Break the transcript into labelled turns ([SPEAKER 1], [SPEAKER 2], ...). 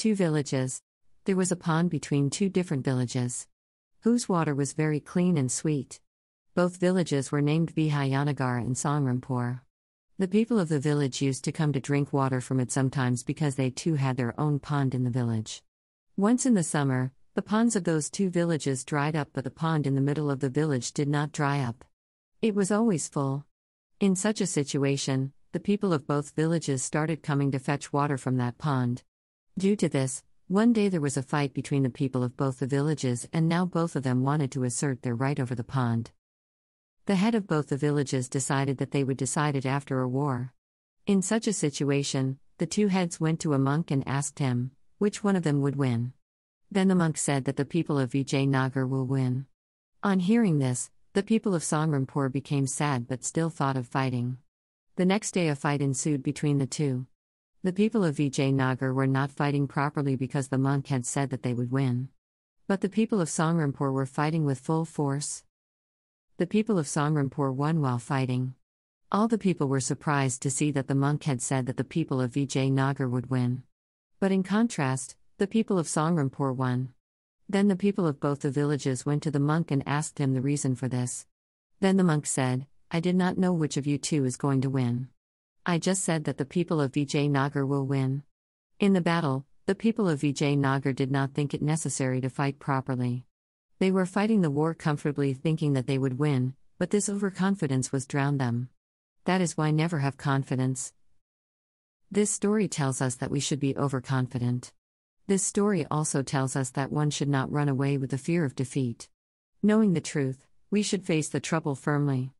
[SPEAKER 1] Two villages. There was a pond between two different villages, whose water was very clean and sweet. Both villages were named Vijayanagar and Songrampur. The people of the village used to come to drink water from it sometimes because they too had their own pond in the village. Once in the summer, the ponds of those two villages dried up, but the pond in the middle of the village did not dry up. It was always full. In such a situation, the people of both villages started coming to fetch water from that pond. Due to this, one day there was a fight between the people of both the villages, and now both of them wanted to assert their right over the pond. The head of both the villages decided that they would decide it after a war. In such a situation, the two heads went to a monk and asked him, which one of them would win. Then the monk said that the people of Vijayanagar will win. On hearing this, the people of Songrampur became sad but still thought of fighting. The next day a fight ensued between the two. The people of Vijayanagar were not fighting properly because the monk had said that they would win. But the people of Songrampur were fighting with full force. The people of Songrampur won while fighting. All the people were surprised to see that the monk had said that the people of Vijayanagar would win. But in contrast, the people of Songrampur won. Then the people of both the villages went to the monk and asked him the reason for this. Then the monk said, "I did not know which of you two is going to win. I just said that the people of Vijayanagar will win." In the battle, the people of Vijayanagar did not think it necessary to fight properly. They were fighting the war comfortably thinking that they would win, but this overconfidence was drowned them. That is why never have confidence. This story tells us that we should be overconfident. This story also tells us that one should not run away with the fear of defeat. Knowing the truth, we should face the trouble firmly.